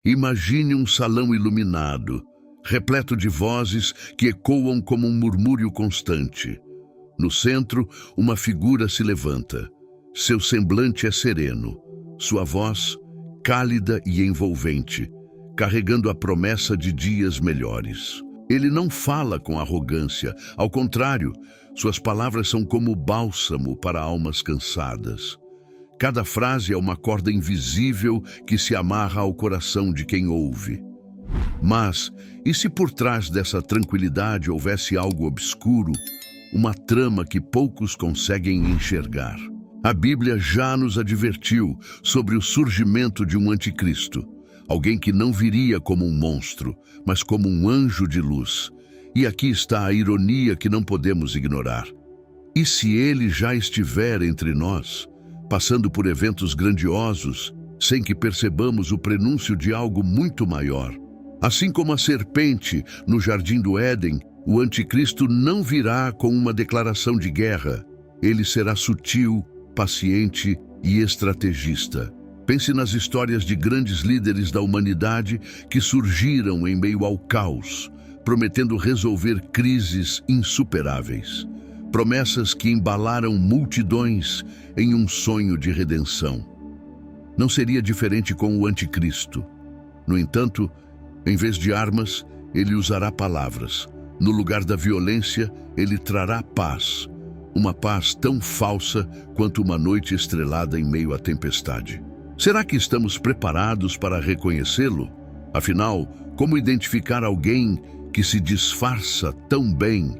Imagine um salão iluminado, repleto de vozes que ecoam como um murmúrio constante. No centro, uma figura se levanta. Seu semblante é sereno, sua voz cálida e envolvente, carregando a promessa de dias melhores. Ele não fala com arrogância, ao contrário, suas palavras são como bálsamo para almas cansadas. Cada frase é uma corda invisível que se amarra ao coração de quem ouve. Mas, e se por trás dessa tranquilidade houvesse algo obscuro, uma trama que poucos conseguem enxergar? A Bíblia já nos advertiu sobre o surgimento de um anticristo, alguém que não viria como um monstro, mas como um anjo de luz. E aqui está a ironia que não podemos ignorar. E se ele já estiver entre nós, passando por eventos grandiosos, sem que percebamos o prenúncio de algo muito maior? Assim como a serpente no jardim do Éden, o anticristo não virá com uma declaração de guerra. Ele será sutil, paciente e estrategista. Pense nas histórias de grandes líderes da humanidade que surgiram em meio ao caos, prometendo resolver crises insuperáveis. Promessas que embalaram multidões em um sonho de redenção. Não seria diferente com o anticristo. No entanto, em vez de armas, ele usará palavras. No lugar da violência, ele trará paz. Uma paz tão falsa quanto uma noite estrelada em meio à tempestade. Será que estamos preparados para reconhecê-lo? Afinal, como identificar alguém que se disfarça tão bem?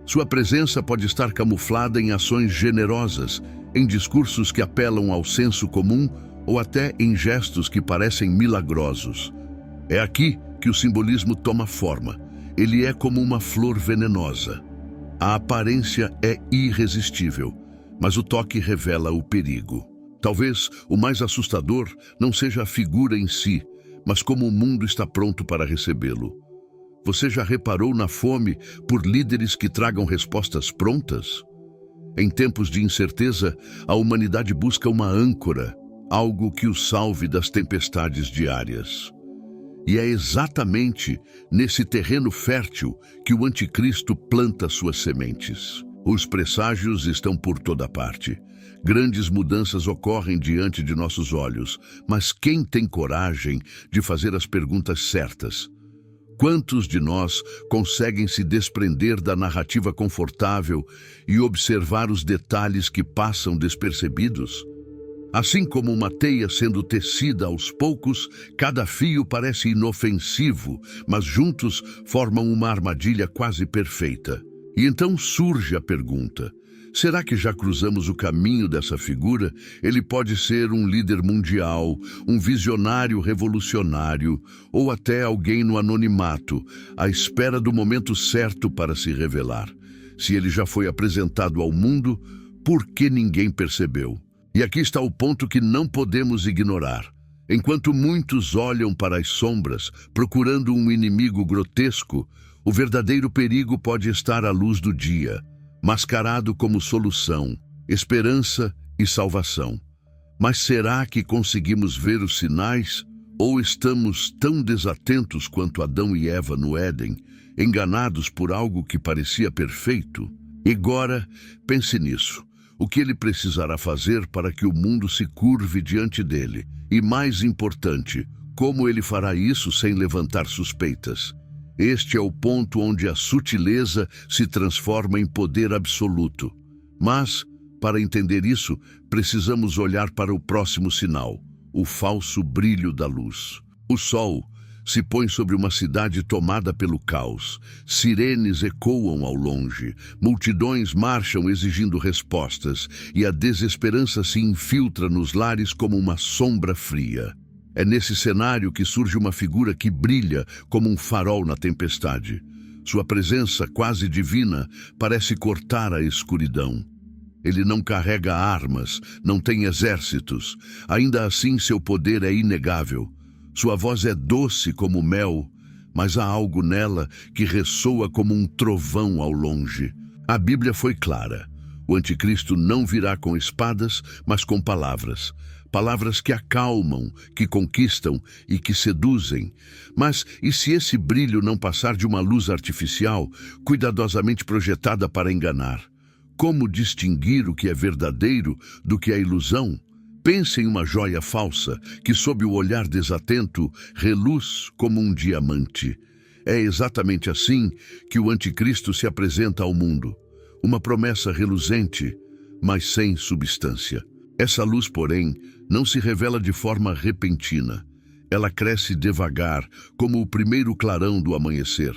Sua presença pode estar camuflada em ações generosas, em discursos que apelam ao senso comum ou até em gestos que parecem milagrosos. É aqui que o simbolismo toma forma. Ele é como uma flor venenosa. A aparência é irresistível, mas o toque revela o perigo. Talvez o mais assustador não seja a figura em si, mas como o mundo está pronto para recebê-lo. Você já reparou na fome por líderes que tragam respostas prontas? Em tempos de incerteza, a humanidade busca uma âncora, algo que o salve das tempestades diárias. E é exatamente nesse terreno fértil que o anticristo planta suas sementes. Os presságios estão por toda parte. Grandes mudanças ocorrem diante de nossos olhos, mas quem tem coragem de fazer as perguntas certas? Quantos de nós conseguem se desprender da narrativa confortável e observar os detalhes que passam despercebidos? Assim como uma teia sendo tecida aos poucos, cada fio parece inofensivo, mas juntos formam uma armadilha quase perfeita. E então surge a pergunta: será que já cruzamos o caminho dessa figura? Ele pode ser um líder mundial, um visionário revolucionário, ou até alguém no anonimato, à espera do momento certo para se revelar. Se ele já foi apresentado ao mundo, por que ninguém percebeu? E aqui está o ponto que não podemos ignorar. Enquanto muitos olham para as sombras, procurando um inimigo grotesco, o verdadeiro perigo pode estar à luz do dia, mascarado como solução, esperança e salvação. Mas será que conseguimos ver os sinais? Ou estamos tão desatentos quanto Adão e Eva no Éden, enganados por algo que parecia perfeito? E agora, pense nisso. O que ele precisará fazer para que o mundo se curve diante dele? E mais importante, como ele fará isso sem levantar suspeitas? Este é o ponto onde a sutileza se transforma em poder absoluto. Mas, para entender isso, precisamos olhar para o próximo sinal, o falso brilho da luz. O sol se põe sobre uma cidade tomada pelo caos. Sirenes ecoam ao longe, multidões marcham exigindo respostas, e a desesperança se infiltra nos lares como uma sombra fria. É nesse cenário que surge uma figura que brilha como um farol na tempestade. Sua presença, quase divina, parece cortar a escuridão. Ele não carrega armas, não tem exércitos. Ainda assim, seu poder é inegável. Sua voz é doce como mel, mas há algo nela que ressoa como um trovão ao longe. A Bíblia foi clara. O anticristo não virá com espadas, mas com palavras. palavras que acalmam, que conquistam e que seduzem. Mas e se esse brilho não passar de uma luz artificial, cuidadosamente projetada para enganar? Como distinguir o que é verdadeiro do que é ilusão? Pense em uma joia falsa que, sob o olhar desatento, reluz como um diamante. É exatamente assim que o anticristo se apresenta ao mundo. Uma promessa reluzente, mas sem substância. Essa luz, porém, não se revela de forma repentina. Ela cresce devagar, como o primeiro clarão do amanhecer.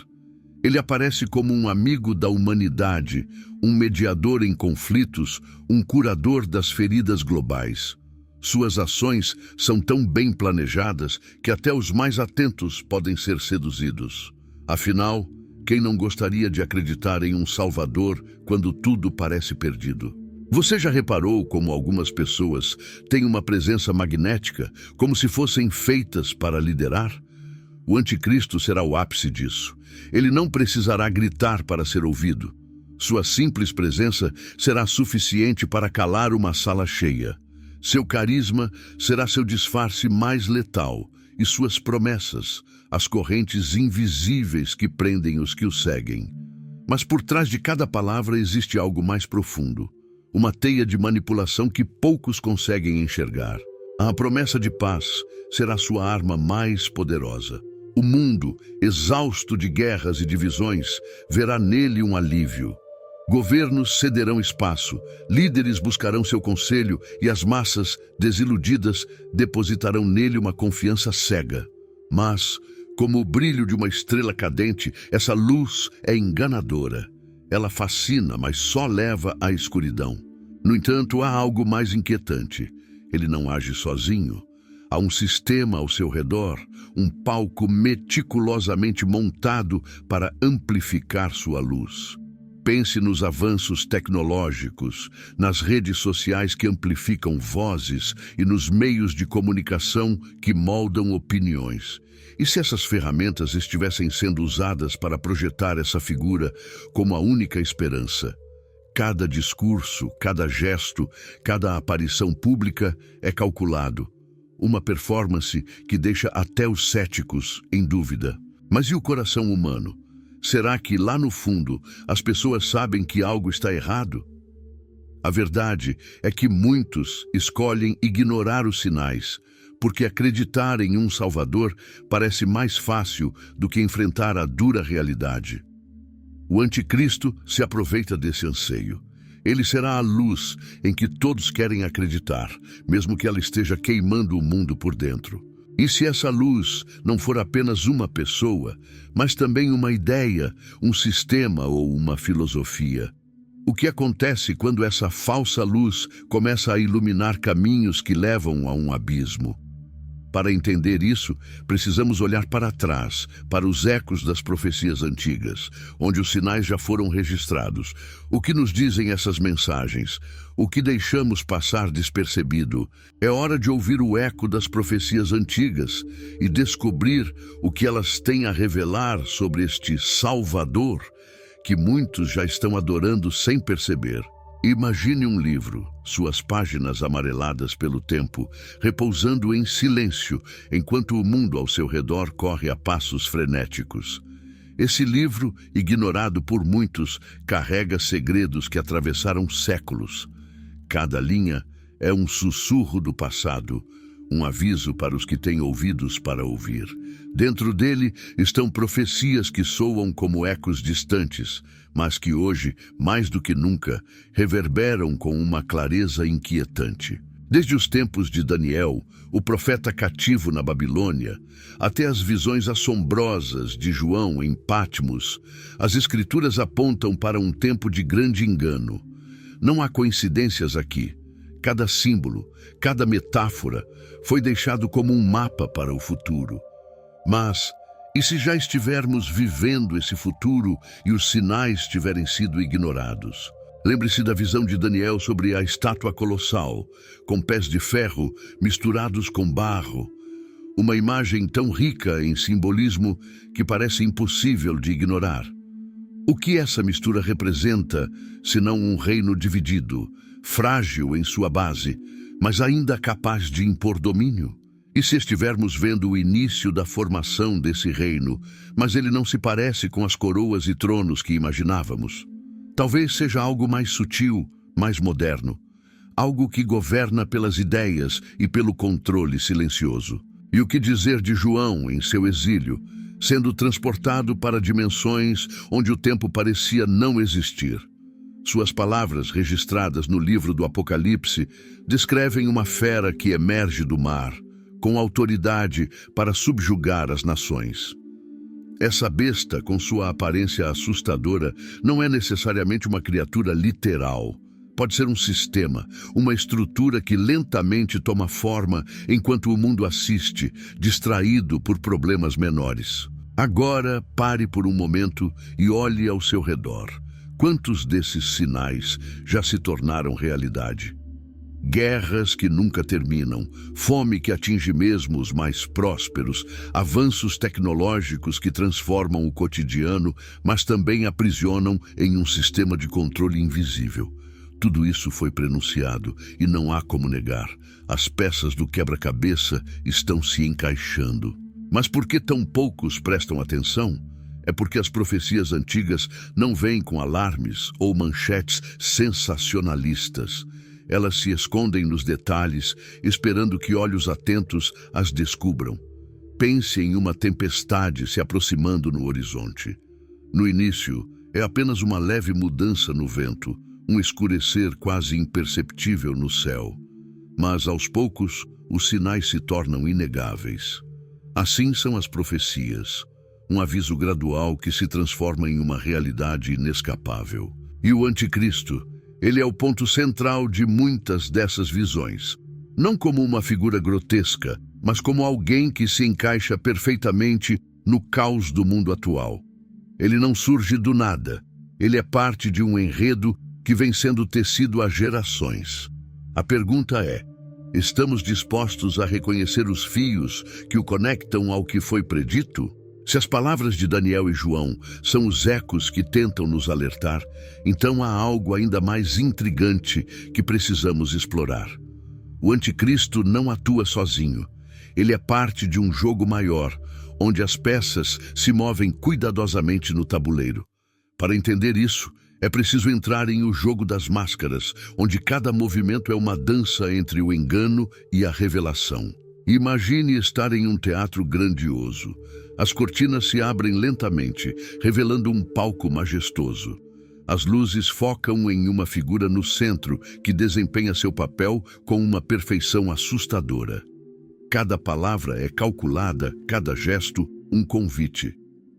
Ele aparece como um amigo da humanidade, um mediador em conflitos, um curador das feridas globais. Suas ações são tão bem planejadas que até os mais atentos podem ser seduzidos. Afinal, quem não gostaria de acreditar em um Salvador quando tudo parece perdido? Você já reparou como algumas pessoas têm uma presença magnética, como se fossem feitas para liderar? O anticristo será o ápice disso. Ele não precisará gritar para ser ouvido. Sua simples presença será suficiente para calar uma sala cheia. Seu carisma será seu disfarce mais letal, e suas promessas, as correntes invisíveis que prendem os que o seguem. Mas por trás de cada palavra existe algo mais profundo. Uma teia de manipulação que poucos conseguem enxergar. A promessa de paz será sua arma mais poderosa. O mundo, exausto de guerras e divisões, verá nele um alívio. Governos cederão espaço, líderes buscarão seu conselho e as massas, desiludidas, depositarão nele uma confiança cega. Mas, como o brilho de uma estrela cadente, essa luz é enganadora. Ela fascina, mas só leva à escuridão. No entanto, há algo mais inquietante. Ele não age sozinho. Há um sistema ao seu redor, um palco meticulosamente montado para amplificar sua luz. Pense nos avanços tecnológicos, nas redes sociais que amplificam vozes e nos meios de comunicação que moldam opiniões. E se essas ferramentas estivessem sendo usadas para projetar essa figura como a única esperança? Cada discurso, cada gesto, cada aparição pública é calculado. Uma performance que deixa até os céticos em dúvida. Mas e o coração humano? Será que lá no fundo as pessoas sabem que algo está errado? A verdade é que muitos escolhem ignorar os sinais, porque acreditar em um Salvador parece mais fácil do que enfrentar a dura realidade. O anticristo se aproveita desse anseio. Ele será a luz em que todos querem acreditar, mesmo que ela esteja queimando o mundo por dentro. E se essa luz não for apenas uma pessoa, mas também uma ideia, um sistema ou uma filosofia? O que acontece quando essa falsa luz começa a iluminar caminhos que levam a um abismo? Para entender isso, precisamos olhar para trás, para os ecos das profecias antigas, onde os sinais já foram registrados. O que nos dizem essas mensagens? O que deixamos passar despercebido? É hora de ouvir o eco das profecias antigas e descobrir o que elas têm a revelar sobre este Salvador que muitos já estão adorando sem perceber. Imagine um livro, suas páginas amareladas pelo tempo, repousando em silêncio, enquanto o mundo ao seu redor corre a passos frenéticos. Esse livro, ignorado por muitos, carrega segredos que atravessaram séculos. Cada linha é um sussurro do passado, um aviso para os que têm ouvidos para ouvir. Dentro dele estão profecias que soam como ecos distantes, mas que hoje, mais do que nunca, reverberam com uma clareza inquietante. Desde os tempos de Daniel, o profeta cativo na Babilônia, até as visões assombrosas de João em Patmos, as escrituras apontam para um tempo de grande engano. Não há coincidências aqui. Cada símbolo, cada metáfora foi deixado como um mapa para o futuro. Mas, e se já estivermos vivendo esse futuro e os sinais tiverem sido ignorados? Lembre-se da visão de Daniel sobre a estátua colossal, com pés de ferro misturados com barro. Uma imagem tão rica em simbolismo que parece impossível de ignorar. O que essa mistura representa, senão um reino dividido, frágil em sua base, mas ainda capaz de impor domínio? E se estivermos vendo o início da formação desse reino, mas ele não se parece com as coroas e tronos que imaginávamos? Talvez seja algo mais sutil, mais moderno. Algo que governa pelas ideias e pelo controle silencioso. E o que dizer de João em seu exílio, sendo transportado para dimensões onde o tempo parecia não existir? Suas palavras, registradas no livro do Apocalipse, descrevem uma fera que emerge do mar, com autoridade para subjugar as nações. Essa besta, com sua aparência assustadora, não é necessariamente uma criatura literal. Pode ser um sistema, uma estrutura que lentamente toma forma enquanto o mundo assiste, distraído por problemas menores. Agora, pare por um momento e olhe ao seu redor. Quantos desses sinais já se tornaram realidade? Guerras que nunca terminam, fome que atinge mesmo os mais prósperos, avanços tecnológicos que transformam o cotidiano, mas também aprisionam em um sistema de controle invisível. Tudo isso foi prenunciado e não há como negar. As peças do quebra-cabeça estão se encaixando. Mas por que tão poucos prestam atenção? É porque as profecias antigas não vêm com alarmes ou manchetes sensacionalistas. Elas se escondem nos detalhes, esperando que olhos atentos as descubram. Pense em uma tempestade se aproximando no horizonte. No início, é apenas uma leve mudança no vento, um escurecer quase imperceptível no céu. Mas, aos poucos, os sinais se tornam inegáveis. Assim são as profecias, um aviso gradual que se transforma em uma realidade inescapável. E o Anticristo, ele é o ponto central de muitas dessas visões. Não como uma figura grotesca, mas como alguém que se encaixa perfeitamente no caos do mundo atual. Ele não surge do nada, ele é parte de um enredo que vem sendo tecido há gerações. A pergunta é: estamos dispostos a reconhecer os fios que o conectam ao que foi predito? Se as palavras de Daniel e João são os ecos que tentam nos alertar, então há algo ainda mais intrigante que precisamos explorar. O Anticristo não atua sozinho. Ele é parte de um jogo maior, onde as peças se movem cuidadosamente no tabuleiro. Para entender isso, é preciso entrar em o jogo das máscaras, onde cada movimento é uma dança entre o engano e a revelação. Imagine estar em um teatro grandioso. As cortinas se abrem lentamente, revelando um palco majestoso. As luzes focam em uma figura no centro, que desempenha seu papel com uma perfeição assustadora. Cada palavra é calculada, cada gesto, um convite.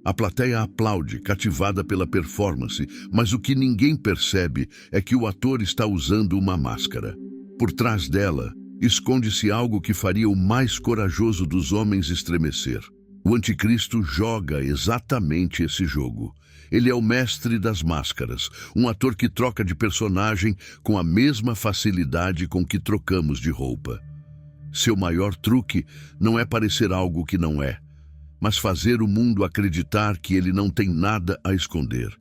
A plateia aplaude, cativada pela performance, mas o que ninguém percebe é que o ator está usando uma máscara. Por trás dela, esconde-se algo que faria o mais corajoso dos homens estremecer. O Anticristo joga exatamente esse jogo. Ele é o mestre das máscaras, um ator que troca de personagem com a mesma facilidade com que trocamos de roupa. Seu maior truque não é parecer algo que não é, mas fazer o mundo acreditar que ele não tem nada a esconder.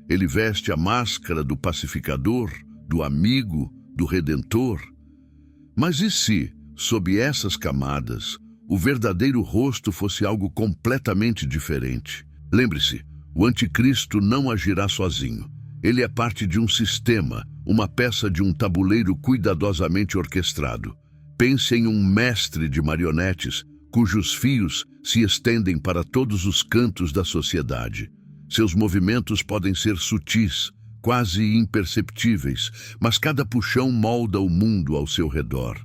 Ele veste a máscara do pacificador, do amigo, do redentor. Mas e se, sob essas camadas, o verdadeiro rosto fosse algo completamente diferente? Lembre-se, o Anticristo não agirá sozinho. Ele é parte de um sistema, uma peça de um tabuleiro cuidadosamente orquestrado. Pense em um mestre de marionetes, cujos fios se estendem para todos os cantos da sociedade. Seus movimentos podem ser sutis, quase imperceptíveis, mas cada puxão molda o mundo ao seu redor.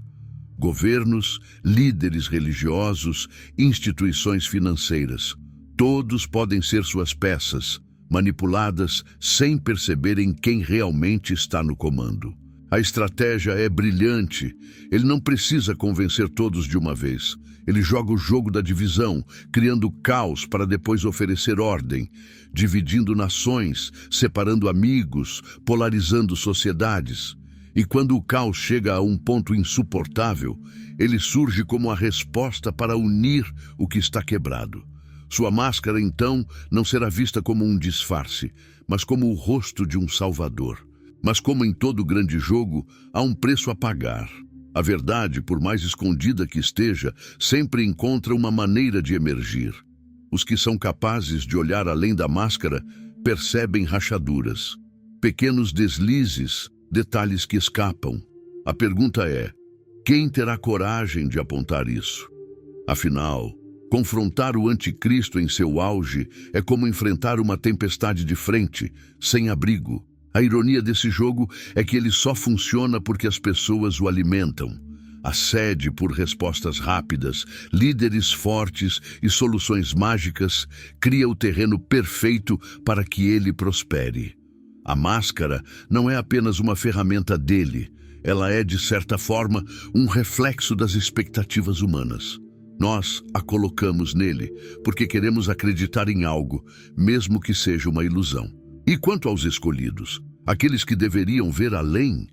Governos, líderes religiosos, instituições financeiras, todos podem ser suas peças, manipuladas sem perceberem quem realmente está no comando. A estratégia é brilhante. Ele não precisa convencer todos de uma vez. Ele joga o jogo da divisão, criando caos para depois oferecer ordem, dividindo nações, separando amigos, polarizando sociedades. E quando o caos chega a um ponto insuportável, ele surge como a resposta para unir o que está quebrado. Sua máscara, então, não será vista como um disfarce, mas como o rosto de um salvador. Mas como em todo grande jogo, há um preço a pagar. A verdade, por mais escondida que esteja, sempre encontra uma maneira de emergir. Os que são capazes de olhar além da máscara percebem rachaduras, pequenos deslizes, detalhes que escapam. A pergunta é: quem terá coragem de apontar isso? Afinal, confrontar o anticristo em seu auge é como enfrentar uma tempestade de frente, sem abrigo. A ironia desse jogo é que ele só funciona porque as pessoas o alimentam. A sede por respostas rápidas, líderes fortes e soluções mágicas cria o terreno perfeito para que ele prospere. A máscara não é apenas uma ferramenta dele, ela é, de certa forma, um reflexo das expectativas humanas. Nós a colocamos nele porque queremos acreditar em algo, mesmo que seja uma ilusão. E quanto aos escolhidos, aqueles que deveriam ver além,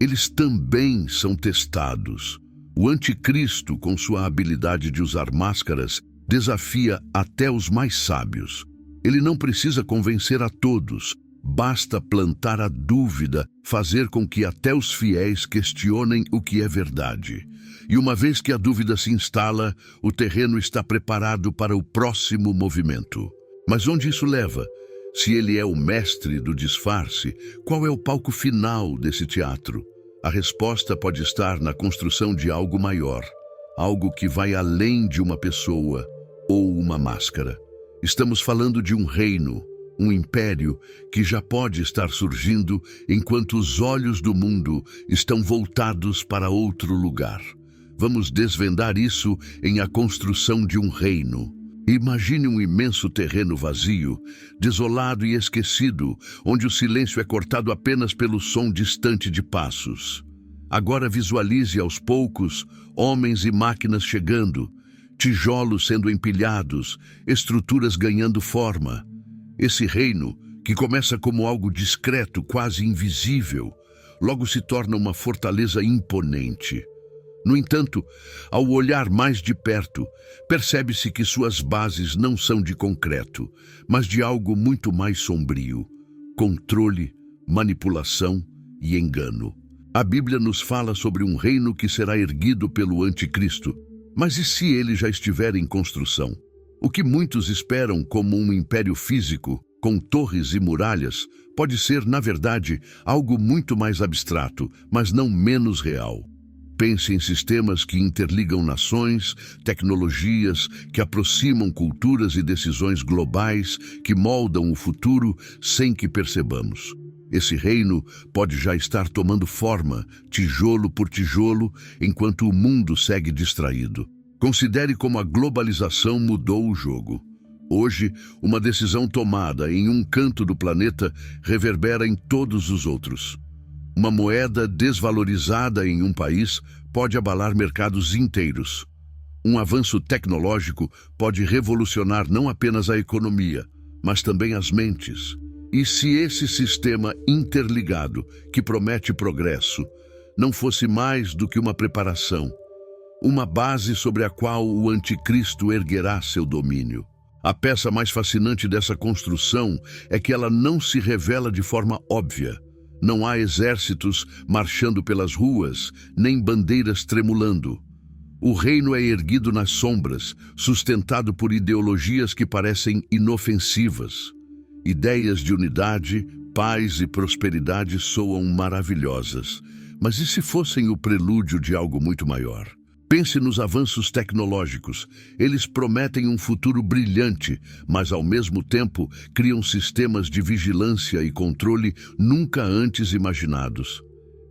eles também são testados. O anticristo, com sua habilidade de usar máscaras, desafia até os mais sábios. Ele não precisa convencer a todos, basta plantar a dúvida, fazer com que até os fiéis questionem o que é verdade. E uma vez que a dúvida se instala, o terreno está preparado para o próximo movimento. Mas onde isso leva? Se ele é o mestre do disfarce, qual é o palco final desse teatro? A resposta pode estar na construção de algo maior, algo que vai além de uma pessoa ou uma máscara. Estamos falando de um reino, um império que já pode estar surgindo enquanto os olhos do mundo estão voltados para outro lugar. Vamos desvendar isso em A Construção de um Reino. Imagine um imenso terreno vazio, desolado e esquecido, onde o silêncio é cortado apenas pelo som distante de passos. Agora visualize aos poucos homens e máquinas chegando, tijolos sendo empilhados, estruturas ganhando forma. Esse reino, que começa como algo discreto, quase invisível, logo se torna uma fortaleza imponente. No entanto, ao olhar mais de perto, percebe-se que suas bases não são de concreto, mas de algo muito mais sombrio: controle, manipulação e engano. A Bíblia nos fala sobre um reino que será erguido pelo anticristo. Mas e se ele já estiver em construção? O que muitos esperam como um império físico, com torres e muralhas, pode ser, na verdade, algo muito mais abstrato, mas não menos real. Pense em sistemas que interligam nações, tecnologias que aproximam culturas e decisões globais que moldam o futuro sem que percebamos. Esse reino pode já estar tomando forma, tijolo por tijolo, enquanto o mundo segue distraído. Considere como a globalização mudou o jogo. Hoje, uma decisão tomada em um canto do planeta reverbera em todos os outros. Uma moeda desvalorizada em um país pode abalar mercados inteiros. Um avanço tecnológico pode revolucionar não apenas a economia, mas também as mentes. E se esse sistema interligado, que promete progresso, não fosse mais do que uma preparação, uma base sobre a qual o anticristo erguerá seu domínio? A peça mais fascinante dessa construção é que ela não se revela de forma óbvia. Não há exércitos marchando pelas ruas, nem bandeiras tremulando. O reino é erguido nas sombras, sustentado por ideologias que parecem inofensivas. Ideias de unidade, paz e prosperidade soam maravilhosas. Mas e se fossem o prelúdio de algo muito maior? Pense nos avanços tecnológicos. Eles prometem um futuro brilhante, mas ao mesmo tempo criam sistemas de vigilância e controle nunca antes imaginados.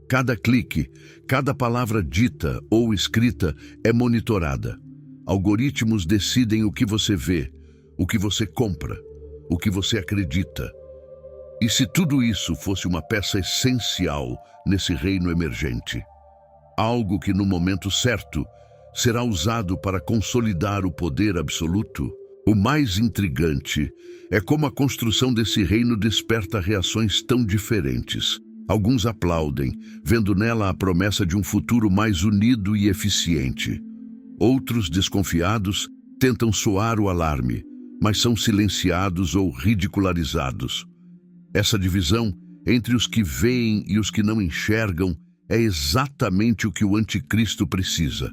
Cada clique, cada palavra dita ou escrita é monitorada. Algoritmos decidem o que você vê, o que você compra, o que você acredita. E se tudo isso fosse uma peça essencial nesse reino emergente? Algo que, no momento certo, será usado para consolidar o poder absoluto? O mais intrigante é como a construção desse reino desperta reações tão diferentes. Alguns aplaudem, vendo nela a promessa de um futuro mais unido e eficiente. Outros, desconfiados, tentam soar o alarme, mas são silenciados ou ridicularizados. Essa divisão entre os que veem e os que não enxergam é exatamente o que o anticristo precisa.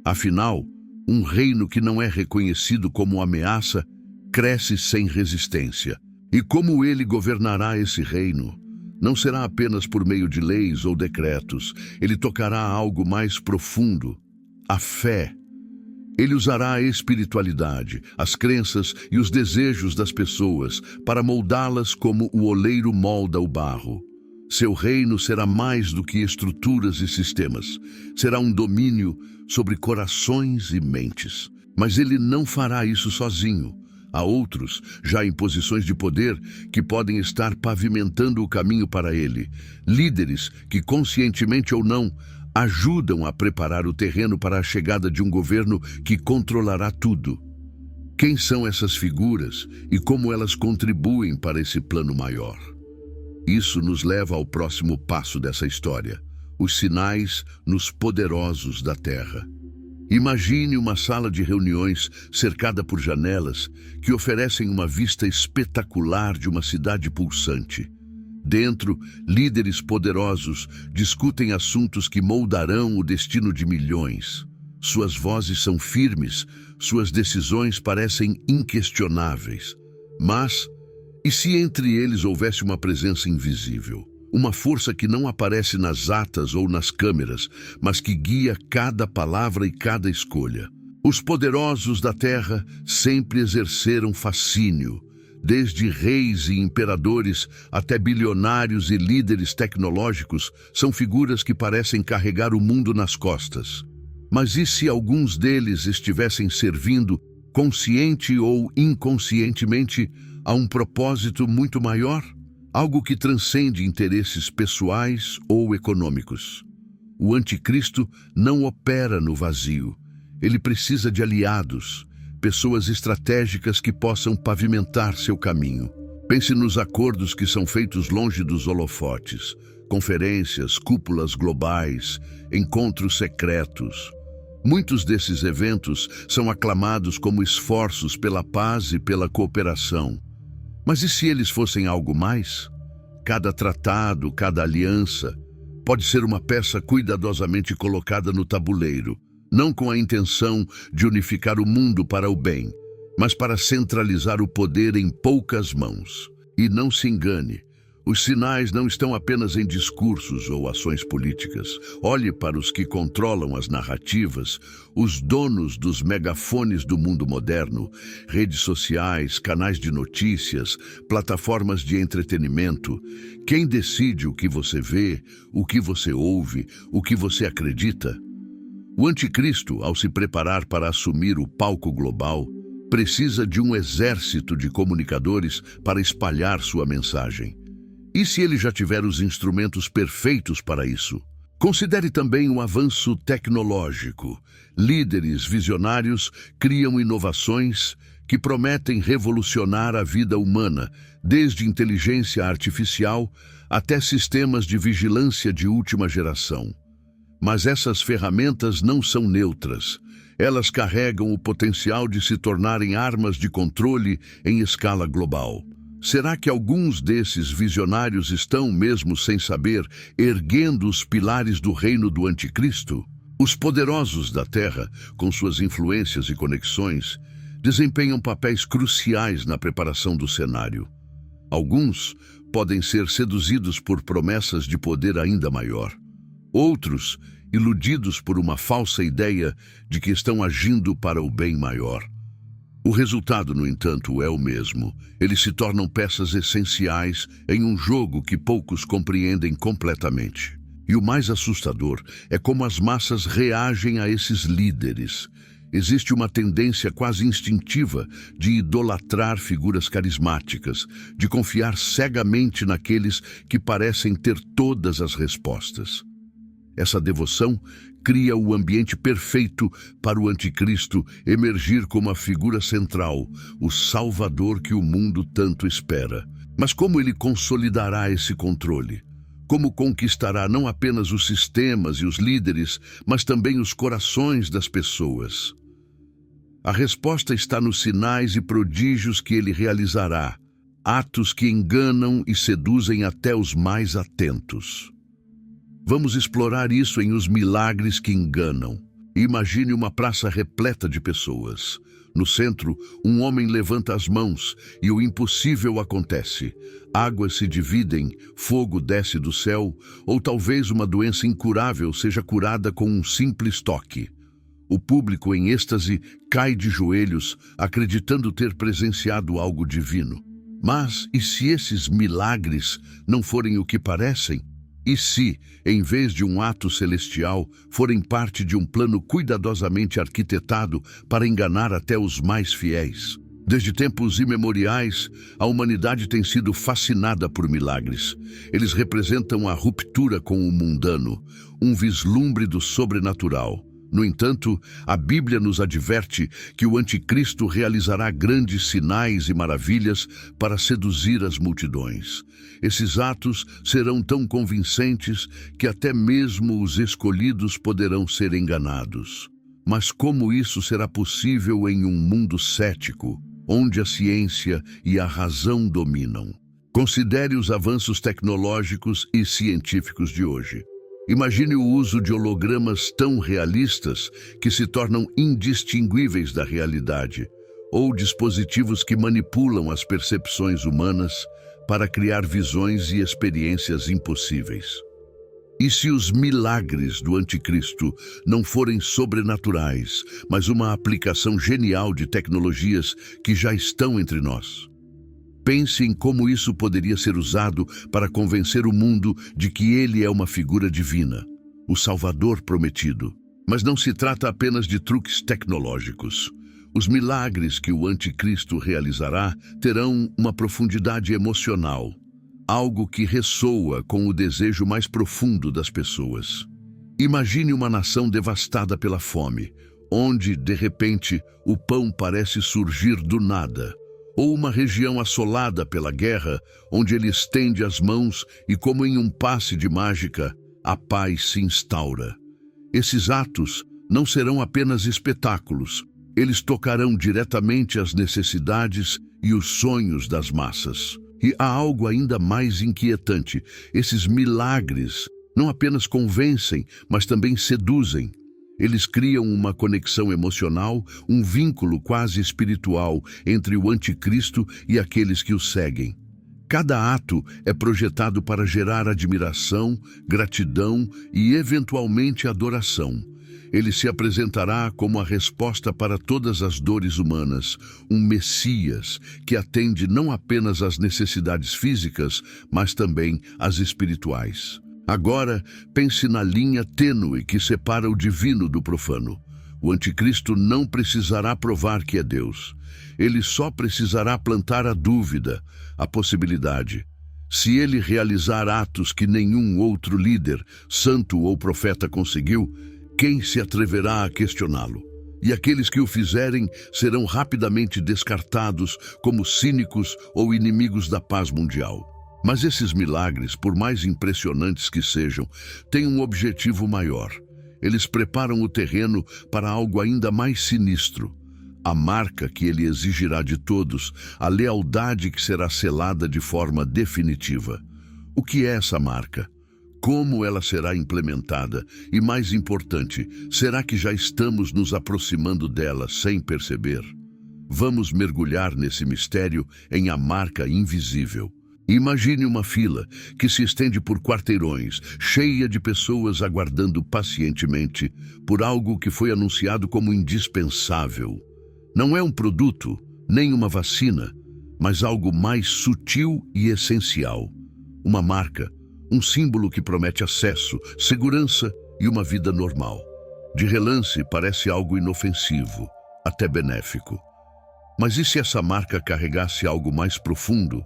Afinal, um reino que não é reconhecido como ameaça cresce sem resistência. E como ele governará esse reino? Não será apenas por meio de leis ou decretos. Ele tocará algo mais profundo, a fé. Ele usará a espiritualidade, as crenças e os desejos das pessoas para moldá-las como o oleiro molda o barro. Seu reino será mais do que estruturas e sistemas. Será um domínio sobre corações e mentes. Mas ele não fará isso sozinho. Há outros, já em posições de poder, que podem estar pavimentando o caminho para ele. Líderes que, conscientemente ou não, ajudam a preparar o terreno para a chegada de um governo que controlará tudo. Quem são essas figuras e como elas contribuem para esse plano maior? Isso nos leva ao próximo passo dessa história: os sinais nos poderosos da terra. Imagine uma sala de reuniões cercada por janelas que oferecem uma vista espetacular de uma cidade pulsante. Dentro, líderes poderosos discutem assuntos que moldarão o destino de milhões. Suas vozes são firmes, suas decisões parecem inquestionáveis. Mas, e se entre eles houvesse uma presença invisível? Uma força que não aparece nas atas ou nas câmeras, mas que guia cada palavra e cada escolha. Os poderosos da terra sempre exerceram fascínio, desde reis e imperadores até bilionários e líderes tecnológicos, são figuras que parecem carregar o mundo nas costas. Mas e se alguns deles estivessem servindo, consciente ou inconscientemente, a um propósito muito maior? Algo que transcende interesses pessoais ou econômicos. O anticristo não opera no vazio. Ele precisa de aliados, pessoas estratégicas que possam pavimentar seu caminho. Pense nos acordos que são feitos longe dos holofotes, conferências, cúpulas globais, encontros secretos. Muitos desses eventos são aclamados como esforços pela paz e pela cooperação. Mas e se eles fossem algo mais? Cada tratado, cada aliança, pode ser uma peça cuidadosamente colocada no tabuleiro, não com a intenção de unificar o mundo para o bem, mas para centralizar o poder em poucas mãos. E não se engane, os sinais não estão apenas em discursos ou ações políticas. Olhe para os que controlam as narrativas, os donos dos megafones do mundo moderno, redes sociais, canais de notícias, plataformas de entretenimento. Quem decide o que você vê, o que você ouve, o que você acredita? O anticristo, ao se preparar para assumir o palco global, precisa de um exército de comunicadores para espalhar sua mensagem. E se ele já tiver os instrumentos perfeitos para isso? Considere também o avanço tecnológico. Líderes visionários criam inovações que prometem revolucionar a vida humana, desde inteligência artificial até sistemas de vigilância de última geração. Mas essas ferramentas não são neutras. Elas carregam o potencial de se tornarem armas de controle em escala global. Será que alguns desses visionários estão, mesmo sem saber, erguendo os pilares do reino do anticristo? Os poderosos da terra, com suas influências e conexões, desempenham papéis cruciais na preparação do cenário. Alguns podem ser seduzidos por promessas de poder ainda maior. Outros, iludidos por uma falsa ideia de que estão agindo para o bem maior. O resultado, no entanto, é o mesmo. Eles se tornam peças essenciais em um jogo que poucos compreendem completamente. E o mais assustador é como as massas reagem a esses líderes. Existe uma tendência quase instintiva de idolatrar figuras carismáticas, de confiar cegamente naqueles que parecem ter todas as respostas. Essa devoção cria o ambiente perfeito para o anticristo emergir como a figura central, o salvador que o mundo tanto espera. Mas como ele consolidará esse controle? Como conquistará não apenas os sistemas e os líderes, mas também os corações das pessoas? A resposta está nos sinais e prodígios que ele realizará, atos que enganam e seduzem até os mais atentos. Vamos explorar isso em Os Milagres que Enganam. Imagine uma praça repleta de pessoas. No centro, um homem levanta as mãos e o impossível acontece. Águas se dividem, fogo desce do céu, ou talvez uma doença incurável seja curada com um simples toque. O público, em êxtase, cai de joelhos, acreditando ter presenciado algo divino. Mas e se esses milagres não forem o que parecem? E se, em vez de um ato celestial, forem parte de um plano cuidadosamente arquitetado para enganar até os mais fiéis? Desde tempos imemoriais, a humanidade tem sido fascinada por milagres. Eles representam a ruptura com o mundano, um vislumbre do sobrenatural. No entanto, a Bíblia nos adverte que o anticristo realizará grandes sinais e maravilhas para seduzir as multidões. Esses atos serão tão convincentes que até mesmo os escolhidos poderão ser enganados. Mas como isso será possível em um mundo cético, onde a ciência e a razão dominam? Considere os avanços tecnológicos e científicos de hoje. Imagine o uso de hologramas tão realistas que se tornam indistinguíveis da realidade, ou dispositivos que manipulam as percepções humanas para criar visões e experiências impossíveis. E se os milagres do anticristo não forem sobrenaturais, mas uma aplicação genial de tecnologias que já estão entre nós? Pense em como isso poderia ser usado para convencer o mundo de que ele é uma figura divina, o Salvador prometido. Mas não se trata apenas de truques tecnológicos. Os milagres que o anticristo realizará terão uma profundidade emocional, algo que ressoa com o desejo mais profundo das pessoas. Imagine uma nação devastada pela fome, onde, de repente, o pão parece surgir do nada. Ou uma região assolada pela guerra, onde ele estende as mãos e, como em um passe de mágica, a paz se instaura. Esses atos não serão apenas espetáculos, eles tocarão diretamente as necessidades e os sonhos das massas. E há algo ainda mais inquietante: esses milagres não apenas convencem, mas também seduzem. Eles criam uma conexão emocional, um vínculo quase espiritual entre o anticristo e aqueles que o seguem. Cada ato é projetado para gerar admiração, gratidão e, eventualmente, adoração. Ele se apresentará como a resposta para todas as dores humanas, um Messias que atende não apenas às necessidades físicas, mas também às espirituais. Agora, pense na linha tênue que separa o divino do profano. O anticristo não precisará provar que é Deus. Ele só precisará plantar a dúvida, a possibilidade. Se ele realizar atos que nenhum outro líder, santo ou profeta conseguiu, quem se atreverá a questioná-lo? E aqueles que o fizerem serão rapidamente descartados como cínicos ou inimigos da paz mundial. Mas esses milagres, por mais impressionantes que sejam, têm um objetivo maior. Eles preparam o terreno para algo ainda mais sinistro. A marca que ele exigirá de todos, a lealdade que será selada de forma definitiva. O que é essa marca? Como ela será implementada? E, mais importante, será que já estamos nos aproximando dela sem perceber? Vamos mergulhar nesse mistério em A Marca Invisível. Imagine uma fila que se estende por quarteirões, cheia de pessoas aguardando pacientemente por algo que foi anunciado como indispensável. Não é um produto, nem uma vacina, mas algo mais sutil e essencial. Uma marca, um símbolo que promete acesso, segurança e uma vida normal. De relance, parece algo inofensivo, até benéfico. Mas e se essa marca carregasse algo mais profundo?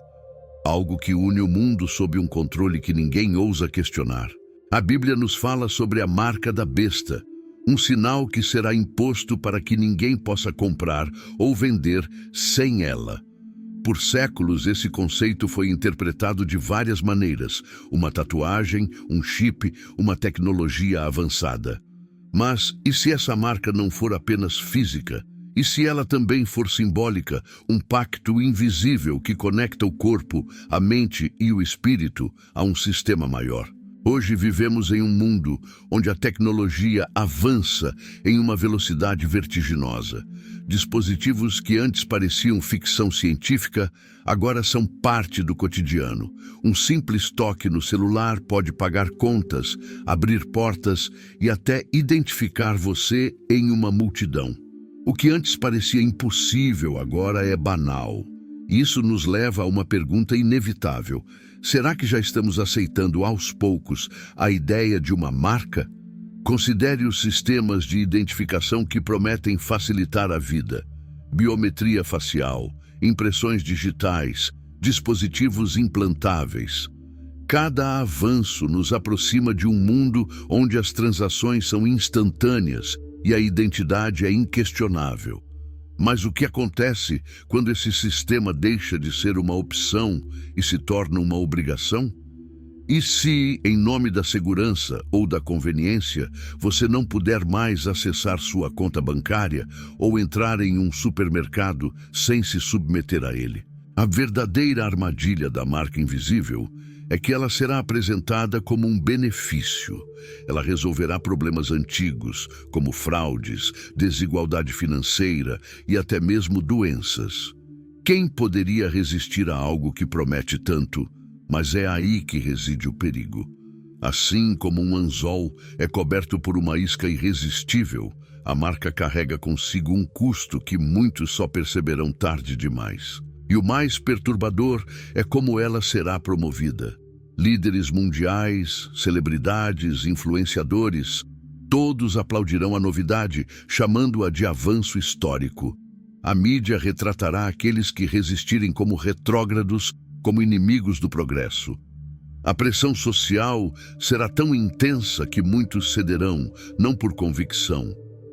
Algo que une o mundo sob um controle que ninguém ousa questionar. A Bíblia nos fala sobre a marca da besta, um sinal que será imposto para que ninguém possa comprar ou vender sem ela. Por séculos, esse conceito foi interpretado de várias maneiras: uma tatuagem, um chip, uma tecnologia avançada. Mas e se essa marca não for apenas física? E se ela também for simbólica, um pacto invisível que conecta o corpo, a mente e o espírito a um sistema maior? Hoje vivemos em um mundo onde a tecnologia avança em uma velocidade vertiginosa. Dispositivos que antes pareciam ficção científica, agora são parte do cotidiano. Um simples toque no celular pode pagar contas, abrir portas e até identificar você em uma multidão. O que antes parecia impossível agora é banal. Isso nos leva a uma pergunta inevitável. Será que já estamos aceitando aos poucos a ideia de uma marca? Considere os sistemas de identificação que prometem facilitar a vida. Biometria facial, impressões digitais, dispositivos implantáveis. Cada avanço nos aproxima de um mundo onde as transações são instantâneas e a identidade é inquestionável. Mas o que acontece quando esse sistema deixa de ser uma opção e se torna uma obrigação? E se, em nome da segurança ou da conveniência, você não puder mais acessar sua conta bancária ou entrar em um supermercado sem se submeter a ele? A verdadeira armadilha da marca invisível é que ela será apresentada como um benefício. Ela resolverá problemas antigos, como fraudes, desigualdade financeira e até mesmo doenças. Quem poderia resistir a algo que promete tanto? Mas é aí que reside o perigo. Assim como um anzol é coberto por uma isca irresistível, a marca carrega consigo um custo que muitos só perceberão tarde demais. E o mais perturbador é como ela será promovida. Líderes mundiais, celebridades, influenciadores, todos aplaudirão a novidade, chamando-a de avanço histórico. A mídia retratará aqueles que resistirem como retrógrados, como inimigos do progresso. A pressão social será tão intensa que muitos cederão, não por convicção,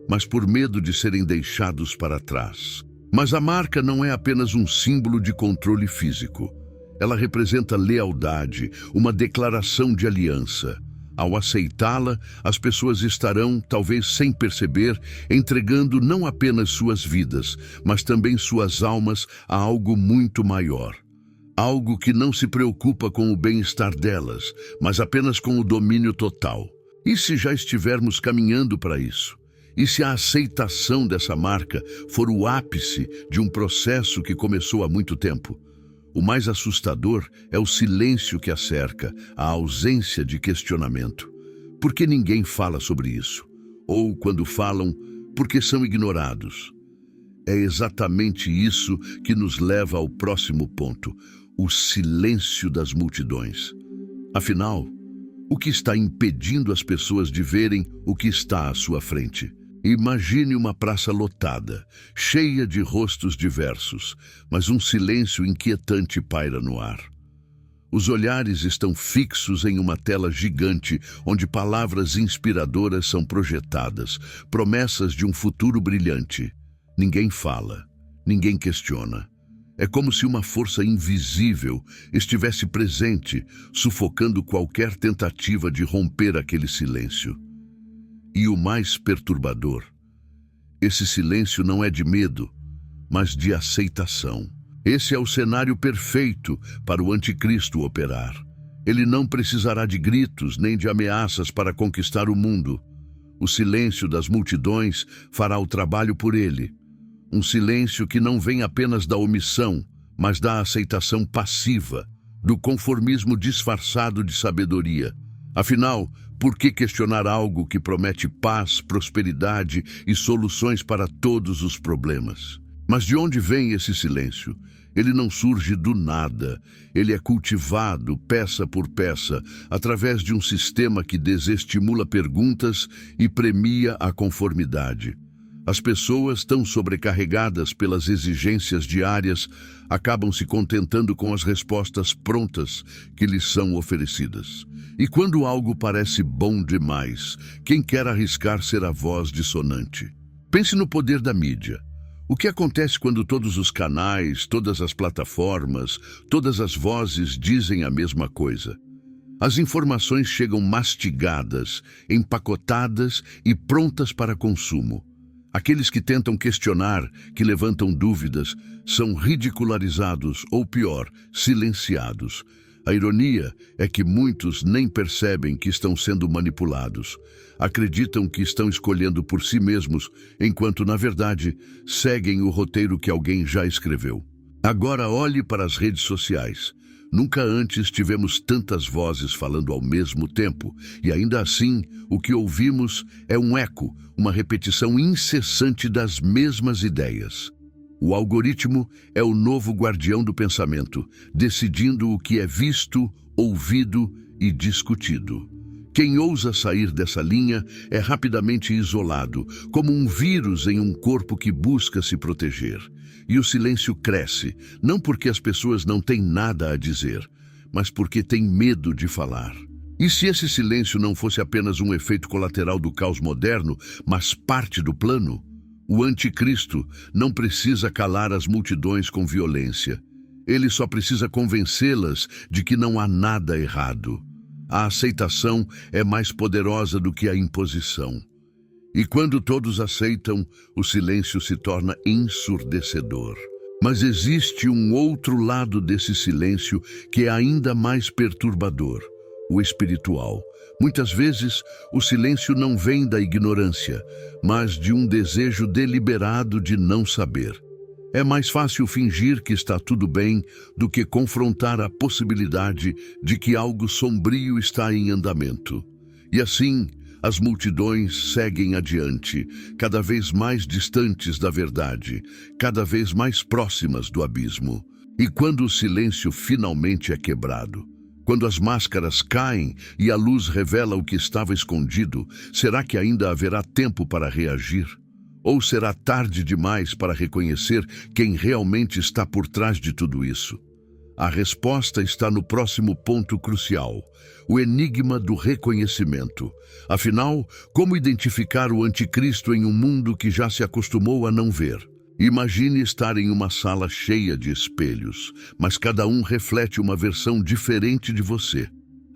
mas por medo de serem deixados para trás. Mas a marca não é apenas um símbolo de controle físico. Ela representa lealdade, uma declaração de aliança. Ao aceitá-la, as pessoas estarão, talvez sem perceber, entregando não apenas suas vidas, mas também suas almas a algo muito maior. Algo que não se preocupa com o bem-estar delas, mas apenas com o domínio total. E se já estivermos caminhando para isso? E se a aceitação dessa marca for o ápice de um processo que começou há muito tempo? O mais assustador é o silêncio que a cerca, a ausência de questionamento. Por que ninguém fala sobre isso? Ou, quando falam, porque são ignorados? É exatamente isso que nos leva ao próximo ponto, o silêncio das multidões. Afinal, o que está impedindo as pessoas de verem o que está à sua frente? Imagine uma praça lotada, cheia de rostos diversos, mas um silêncio inquietante paira no ar. Os olhares estão fixos em uma tela gigante onde palavras inspiradoras são projetadas, promessas de um futuro brilhante. Ninguém fala, ninguém questiona. É como se uma força invisível estivesse presente, sufocando qualquer tentativa de romper aquele silêncio. E o mais perturbador, esse silêncio não é de medo, mas de aceitação. Esse é o cenário perfeito para o anticristo operar. Ele não precisará de gritos nem de ameaças para conquistar o mundo. O silêncio das multidões fará o trabalho por ele. Um silêncio que não vem apenas da omissão, mas da aceitação passiva, do conformismo disfarçado de sabedoria. Afinal, por que questionar algo que promete paz, prosperidade e soluções para todos os problemas? Mas de onde vem esse silêncio? Ele não surge do nada. Ele é cultivado, peça por peça, através de um sistema que desestimula perguntas e premia a conformidade. As pessoas, tão sobrecarregadas pelas exigências diárias, acabam se contentando com as respostas prontas que lhes são oferecidas. E quando algo parece bom demais, quem quer arriscar ser a voz dissonante? Pense no poder da mídia. O que acontece quando todos os canais, todas as plataformas, todas as vozes dizem a mesma coisa? As informações chegam mastigadas, empacotadas e prontas para consumo. Aqueles que tentam questionar, que levantam dúvidas, são ridicularizados ou, pior, silenciados. A ironia é que muitos nem percebem que estão sendo manipulados. Acreditam que estão escolhendo por si mesmos, enquanto, na verdade, seguem o roteiro que alguém já escreveu. Agora olhe para as redes sociais. Nunca antes tivemos tantas vozes falando ao mesmo tempo, e ainda assim, o que ouvimos é um eco, uma repetição incessante das mesmas ideias. O algoritmo é o novo guardião do pensamento, decidindo o que é visto, ouvido e discutido. Quem ousa sair dessa linha é rapidamente isolado, como um vírus em um corpo que busca se proteger. E o silêncio cresce, não porque as pessoas não têm nada a dizer, mas porque têm medo de falar. E se esse silêncio não fosse apenas um efeito colateral do caos moderno, mas parte do plano? O anticristo não precisa calar as multidões com violência. Ele só precisa convencê-las de que não há nada errado. A aceitação é mais poderosa do que a imposição. E quando todos aceitam, o silêncio se torna ensurdecedor. Mas existe um outro lado desse silêncio que é ainda mais perturbador, o espiritual. Muitas vezes, o silêncio não vem da ignorância, mas de um desejo deliberado de não saber. É mais fácil fingir que está tudo bem do que confrontar a possibilidade de que algo sombrio está em andamento. E assim, as multidões seguem adiante, cada vez mais distantes da verdade, cada vez mais próximas do abismo. E quando o silêncio finalmente é quebrado, quando as máscaras caem e a luz revela o que estava escondido, será que ainda haverá tempo para reagir? Ou será tarde demais para reconhecer quem realmente está por trás de tudo isso? A resposta está no próximo ponto crucial, o enigma do reconhecimento. Afinal, como identificar o anticristo em um mundo que já se acostumou a não ver? Imagine estar em uma sala cheia de espelhos, mas cada um reflete uma versão diferente de você.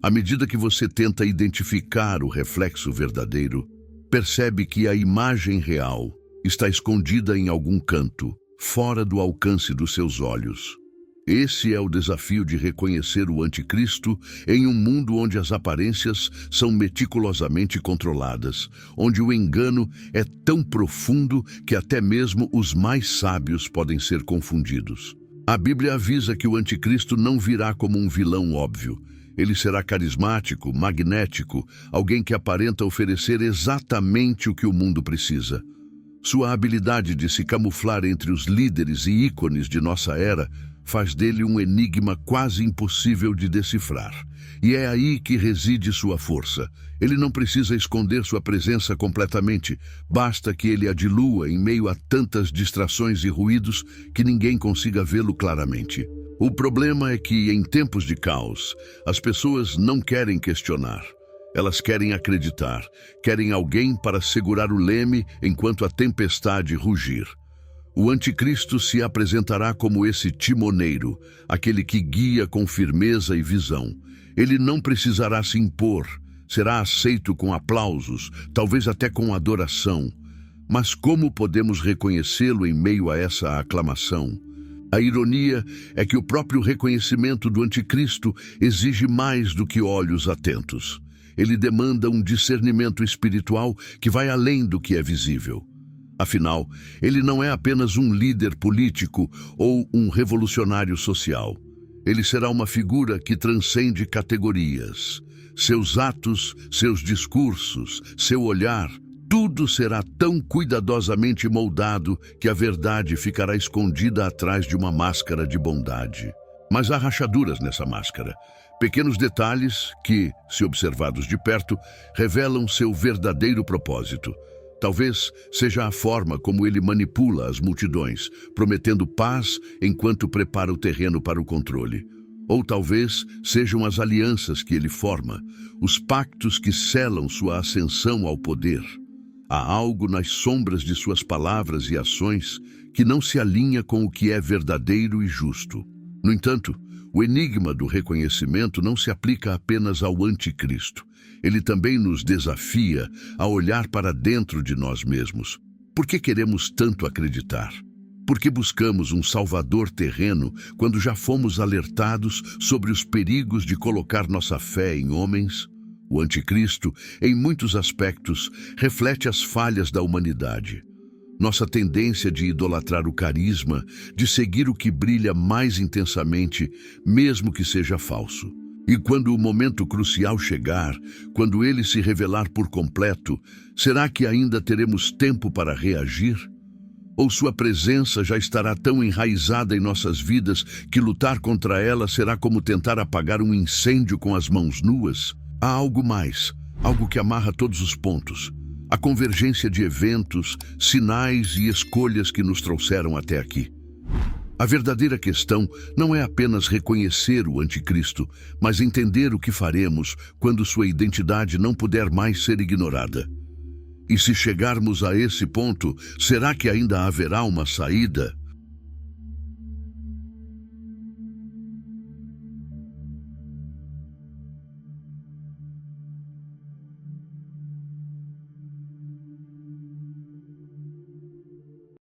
À medida que você tenta identificar o reflexo verdadeiro, percebe que a imagem real está escondida em algum canto, fora do alcance dos seus olhos. Esse é o desafio de reconhecer o anticristo em um mundo onde as aparências são meticulosamente controladas, onde o engano é tão profundo que até mesmo os mais sábios podem ser confundidos. A Bíblia avisa que o anticristo não virá como um vilão óbvio. Ele será carismático, magnético, alguém que aparenta oferecer exatamente o que o mundo precisa. Sua habilidade de se camuflar entre os líderes e ícones de nossa era faz dele um enigma quase impossível de decifrar. E é aí que reside sua força. Ele não precisa esconder sua presença completamente, basta que ele a dilua em meio a tantas distrações e ruídos que ninguém consiga vê-lo claramente. O problema é que, em tempos de caos, as pessoas não querem questionar. Elas querem acreditar, querem alguém para segurar o leme enquanto a tempestade rugir. O anticristo se apresentará como esse timoneiro, aquele que guia com firmeza e visão. Ele não precisará se impor, será aceito com aplausos, talvez até com adoração. Mas como podemos reconhecê-lo em meio a essa aclamação? A ironia é que o próprio reconhecimento do anticristo exige mais do que olhos atentos. Ele demanda um discernimento espiritual que vai além do que é visível. Afinal, ele não é apenas um líder político ou um revolucionário social. Ele será uma figura que transcende categorias. Seus atos, seus discursos, seu olhar, tudo será tão cuidadosamente moldado que a verdade ficará escondida atrás de uma máscara de bondade. Mas há rachaduras nessa máscara. Pequenos detalhes que, se observados de perto, revelam seu verdadeiro propósito. Talvez seja a forma como ele manipula as multidões, prometendo paz enquanto prepara o terreno para o controle. Ou talvez sejam as alianças que ele forma, os pactos que selam sua ascensão ao poder. Há algo nas sombras de suas palavras e ações que não se alinha com o que é verdadeiro e justo. No entanto, o enigma do reconhecimento não se aplica apenas ao anticristo. Ele também nos desafia a olhar para dentro de nós mesmos. Por que queremos tanto acreditar? Por que buscamos um salvador terreno quando já fomos alertados sobre os perigos de colocar nossa fé em homens? O anticristo, em muitos aspectos, reflete as falhas da humanidade. Nossa tendência de idolatrar o carisma, de seguir o que brilha mais intensamente, mesmo que seja falso. E quando o momento crucial chegar, quando ele se revelar por completo, será que ainda teremos tempo para reagir? Ou sua presença já estará tão enraizada em nossas vidas que lutar contra ela será como tentar apagar um incêndio com as mãos nuas? Há algo mais, algo que amarra todos os pontos. A convergência de eventos, sinais e escolhas que nos trouxeram até aqui. A verdadeira questão não é apenas reconhecer o anticristo, mas entender o que faremos quando sua identidade não puder mais ser ignorada. E se chegarmos a esse ponto, será que ainda haverá uma saída?